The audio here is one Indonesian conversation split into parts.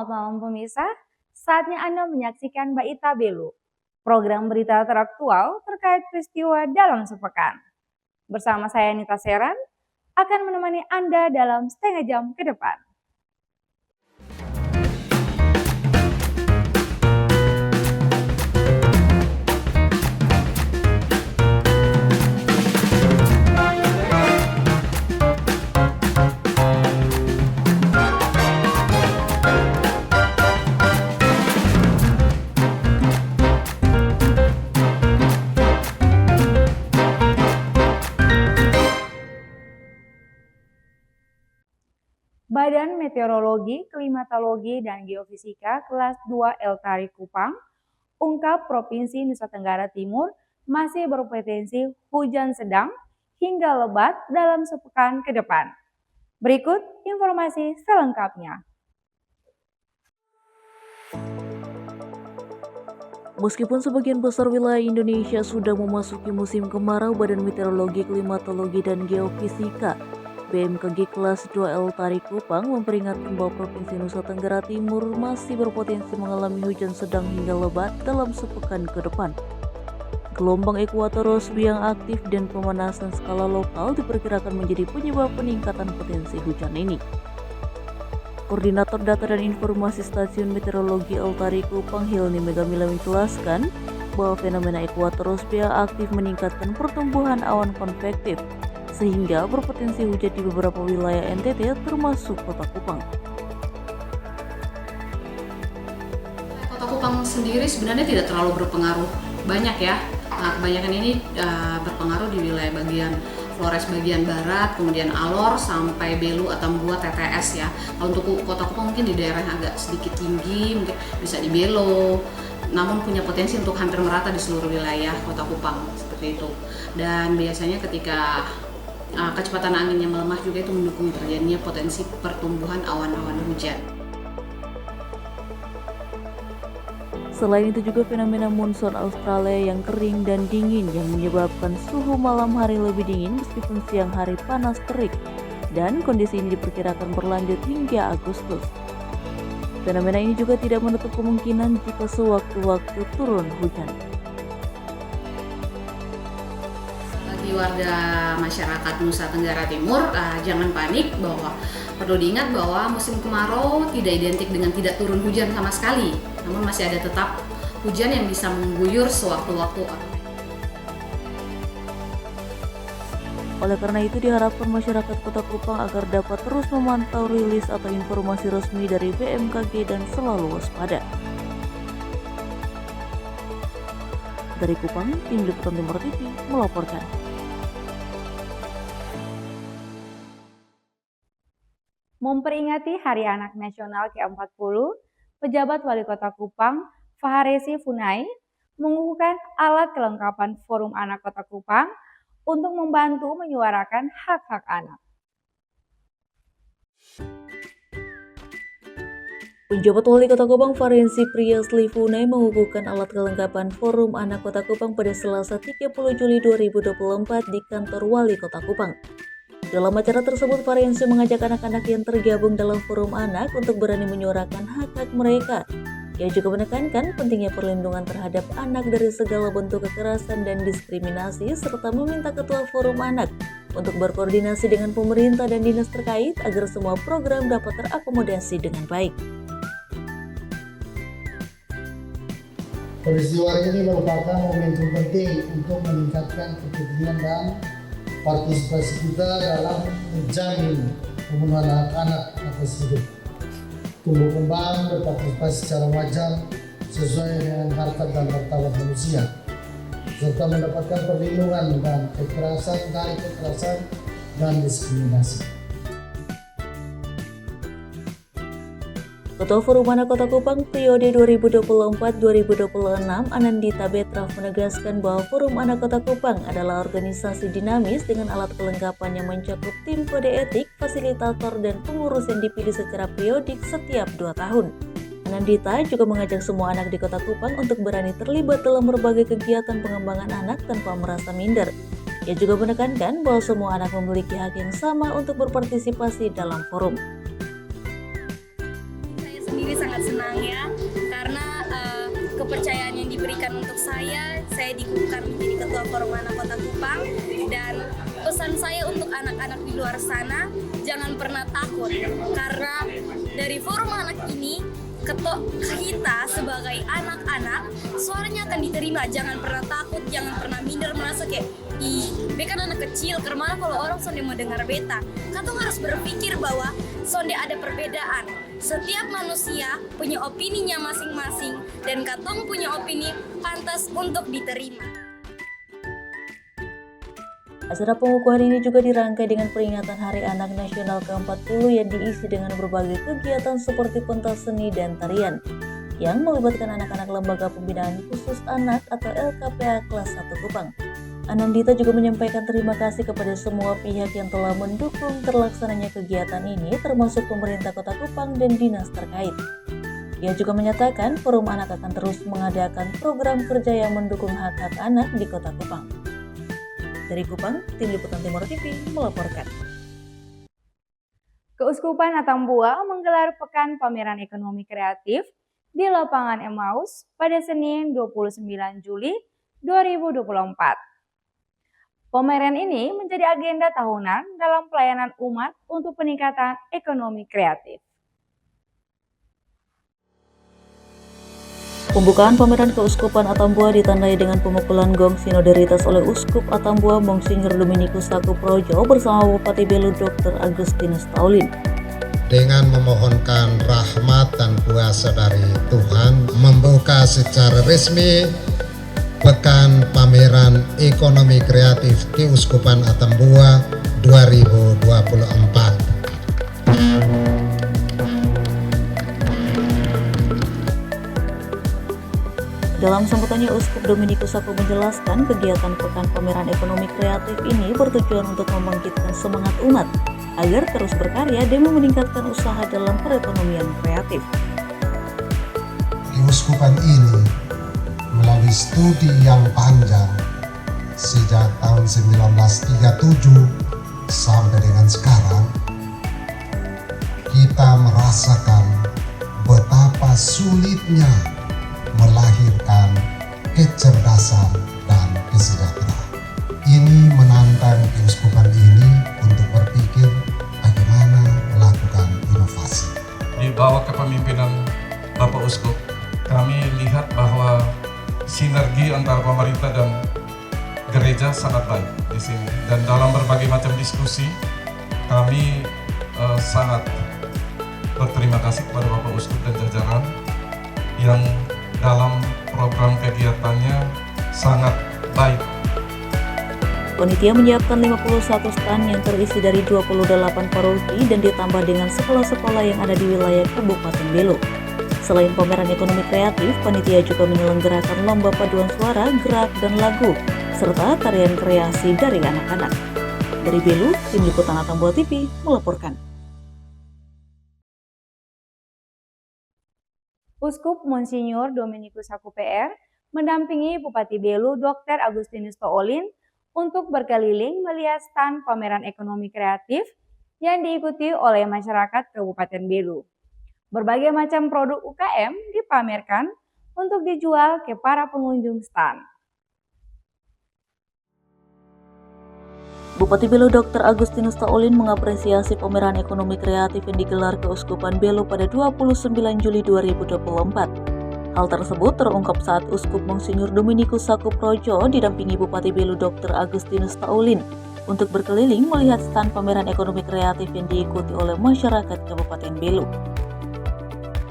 Selamat malam pemirsa, saatnya Anda menyaksikan Mbak Ita Belu, program berita teraktual terkait peristiwa dalam sepekan. Bersama saya Nita Seran, akan menemani Anda dalam setengah jam ke depan. Badan Meteorologi, Klimatologi, dan Geofisika kelas 2 Eltari Kupang ungkap Provinsi Nusa Tenggara Timur masih berpotensi hujan sedang hingga lebat dalam sepekan ke depan. Berikut informasi selengkapnya. Meskipun sebagian besar wilayah Indonesia sudah memasuki musim kemarau, Badan Meteorologi, Klimatologi, dan Geofisika BMKG kelas 2 Eltari Kupang memperingatkan bahwa Provinsi Nusa Tenggara Timur masih berpotensi mengalami hujan sedang hingga lebat dalam sepekan ke depan. Gelombang ekuatorosbi yang aktif dan pemanasan skala lokal diperkirakan menjadi penyebab peningkatan potensi hujan ini. Koordinator Data dan Informasi Stasiun Meteorologi Eltari Kupang, Hilni Megamila, menjelaskan bahwa fenomena ekuatorosbi yang aktif meningkatkan pertumbuhan awan konvektif sehingga berpotensi hujan di beberapa wilayah NTT termasuk Kota Kupang. Kota Kupang sendiri sebenarnya tidak terlalu berpengaruh banyak ya. Nah, kebanyakan ini berpengaruh di wilayah bagian Flores bagian barat, kemudian Alor sampai Belu atau Mbua TTS ya. Kalau untuk Kota Kupang mungkin di daerah yang agak sedikit tinggi, mungkin bisa di Belo, namun punya potensi untuk hampir merata di seluruh wilayah Kota Kupang seperti itu. Dan biasanya ketika kecepatan angin yang melemah juga itu mendukung terjadinya potensi pertumbuhan awan-awan hujan. Selain itu juga fenomena monsoon Australia yang kering dan dingin yang menyebabkan suhu malam hari lebih dingin meskipun siang hari panas terik, dan kondisi ini diperkirakan berlanjut hingga Agustus. Fenomena ini juga tidak menutup kemungkinan jika sewaktu-waktu turun hujan. Bagi warga masyarakat Nusa Tenggara Timur, jangan panik, bahwa perlu diingat bahwa musim kemarau tidak identik dengan tidak turun hujan sama sekali, namun masih ada tetap hujan yang bisa mengguyur sewaktu-waktu. Oleh karena itu diharapkan masyarakat Kota Kupang agar dapat terus memantau rilis atau informasi resmi dari BMKG dan selalu waspada. Dari Kupang, Tim Liputan Timur TV melaporkan. Memperingati Hari Anak Nasional ke-40, pejabat Wali Kota Kupang, Faharesi Funai, mengukuhkan alat kelengkapan Forum Anak Kota Kupang untuk membantu menyuarakan hak-hak anak. Penjabat Wali Kota Kupang Faharesi Priyasli Funai mengukuhkan alat kelengkapan Forum Anak Kota Kupang pada Selasa 30 Juli 2024 di kantor Wali Kota Kupang. Dalam acara tersebut, Faharesi mengajak anak-anak yang tergabung dalam Forum Anak untuk berani menyuarakan hak-hak mereka. Ia juga menekankan pentingnya perlindungan terhadap anak dari segala bentuk kekerasan dan diskriminasi, serta meminta Ketua Forum Anak untuk berkoordinasi dengan pemerintah dan dinas terkait agar semua program dapat terakomodasi dengan baik. Peristiwa ini merupakan momentum penting untuk meningkatkan kepedulian dan partisipasi kita dalam menjamin pemenuhan hak anak atas hidup, tumbuh kembang, berpartisipasi secara wajar sesuai dengan harkat dan martabat manusia, serta mendapatkan perlindungan dan kekerasan dan diskriminasi. Ketua Forum Anak Kota Kupang periode 2024-2026 Anandita Betraf menegaskan bahwa Forum Anak Kota Kupang adalah organisasi dinamis dengan alat kelengkapan yang mencakup tim kode etik, fasilitator, dan pengurus yang dipilih secara periodik setiap 2 tahun. Anandita juga mengajak semua anak di Kota Kupang untuk berani terlibat dalam berbagai kegiatan pengembangan anak tanpa merasa minder. Ia juga menekankan bahwa semua anak memiliki hak yang sama untuk berpartisipasi dalam forum. Saya sendiri sangat sangat senang ya, karena kepercayaan yang diberikan untuk saya dikukuhkan menjadi Ketua Forum Anak Kota Kupang, dan pesan saya untuk anak-anak di luar sana, jangan pernah takut, karena dari Forum Anak ini kita sebagai anak-anak suaranya akan diterima. Jangan pernah takut, jangan pernah minder merasa kayak beta kan anak kecil, kemana kalau orang sonde mau dengar beta. Katong harus berpikir bahwa sonde ada perbedaan. Setiap manusia punya opininya masing-masing, dan katong punya opini pantas untuk diterima. Acara pengukuhan ini juga dirangkai dengan peringatan Hari Anak Nasional ke-40 yang diisi dengan berbagai kegiatan seperti pentas seni dan tarian yang melibatkan anak-anak Lembaga Pembinaan Khusus Anak atau LKPA kelas 1 Kupang. Anandita juga menyampaikan terima kasih kepada semua pihak yang telah mendukung terlaksananya kegiatan ini, termasuk pemerintah Kota Kupang dan dinas terkait. Ia juga menyatakan Forum Anak akan terus mengadakan program kerja yang mendukung hak-hak anak di Kota Kupang. Dari Kupang, Tim Liputan Timur TV melaporkan. Keuskupan Atambua menggelar Pekan Pameran Ekonomi Kreatif di Lapangan Emmaus pada Senin 29 Juli 2024. Pameran ini menjadi agenda tahunan dalam pelayanan umat untuk peningkatan ekonomi kreatif. Pembukaan pameran Keuskupan Atambua ditandai dengan pemukulan gong sinodaritas oleh Uskup Atambua Monsinyur Dominikus Sakuprojo bersama Bupati Belu Dr. Agustinus Taulin. Dengan memohonkan rahmat dan kuasa dari Tuhan, membuka secara resmi Pekan Pameran Ekonomi Kreatif Keuskupan Atambua 2024. Dalam sambutannya, Uskup Dominikus Saku menjelaskan kegiatan Pekan Pameran Ekonomi Kreatif ini bertujuan untuk membangkitkan semangat umat agar terus berkarya demi meningkatkan usaha dalam perekonomian kreatif. Keuskupan ini melalui studi yang panjang sejak tahun 1937 sampai dengan sekarang, kita merasakan betapa sulitnya melahirkan kecerdasan dan kesejahteraan. Ini menantang keuskupan ini untuk berpikir bagaimana melakukan inovasi. Di bawah kepemimpinan Bapak Uskup, kami lihat bahwa sinergi antara pemerintah dan gereja sangat baik di sini. Dan dalam berbagai macam diskusi, kami sangat berterima kasih kepada Bapak Uskup dan jajaran yang dalam program kegiatannya sangat baik. Panitia menyiapkan 51 stand yang terisi dari 28 paroki dan ditambah dengan sekolah-sekolah yang ada di wilayah Kabupaten Belu. Selain pameran ekonomi kreatif, panitia juga menyelenggarakan lomba paduan suara, gerak, dan lagu, serta tarian kreasi dari anak-anak. Dari Belu, Tim Liputan Atambua TV melaporkan. Uskup Monsinyur Dominikus Saku PR mendampingi Bupati Belu Dr. Agustinus Taulin untuk berkeliling melihat stand pameran ekonomi kreatif yang diikuti oleh masyarakat Kabupaten Belu. Berbagai macam produk UKM dipamerkan untuk dijual ke para pengunjung stand. Bupati Belu Dr. Agustinus Taulin mengapresiasi pameran ekonomi kreatif yang digelar Keuskupan Belu pada 29 Juli 2024. Hal tersebut terungkap saat Uskup Monsinyur Dominikus Sakuprojo didampingi Bupati Belu Dr. Agustinus Taulin untuk berkeliling melihat stand pameran ekonomi kreatif yang diikuti oleh masyarakat Kabupaten Belu.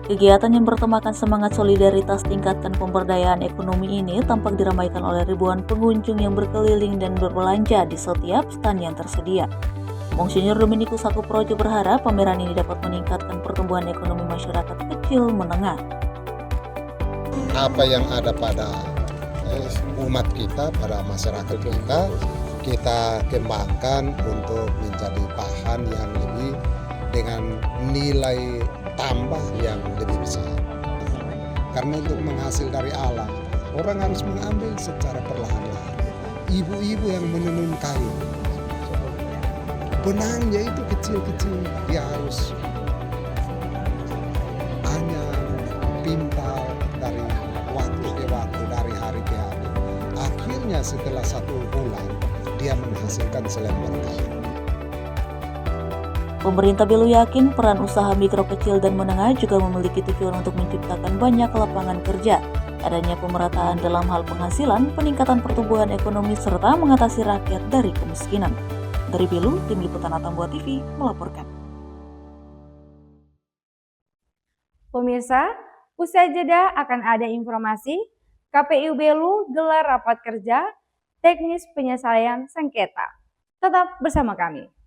Kegiatan yang bertemakan semangat solidaritas tingkatkan pemberdayaan ekonomi ini tampak diramaikan oleh ribuan pengunjung yang berkeliling dan berbelanja di setiap stand yang tersedia. Monsinyur Dominikus Sakuprojo berharap pameran ini dapat meningkatkan pertumbuhan ekonomi masyarakat kecil menengah. Apa yang ada pada umat kita, pada masyarakat kita kembangkan untuk menjadi bahan yang lebih dengan nilai tambah yang lebih besar. Karena untuk menghasil dari alam, orang harus mengambil secara perlahan-lahan. Ibu-ibu yang menenun kayu, benangnya itu kecil-kecil, dia harus hanya sehingga setelah 1 bulan dia menghasilkan selembar kayu. Pemerintah Belu yakin peran usaha mikro kecil dan menengah juga memiliki tujuan untuk menciptakan banyak lapangan kerja, adanya pemerataan dalam hal penghasilan, peningkatan pertumbuhan ekonomi, serta mengatasi rakyat dari kemiskinan. Dari Belu, Tim Liputan Atambua TV melaporkan. Pemirsa, usai jeda akan ada informasi KPU Belu gelar rapat kerja teknis penyelesaian sengketa. Tetap bersama kami.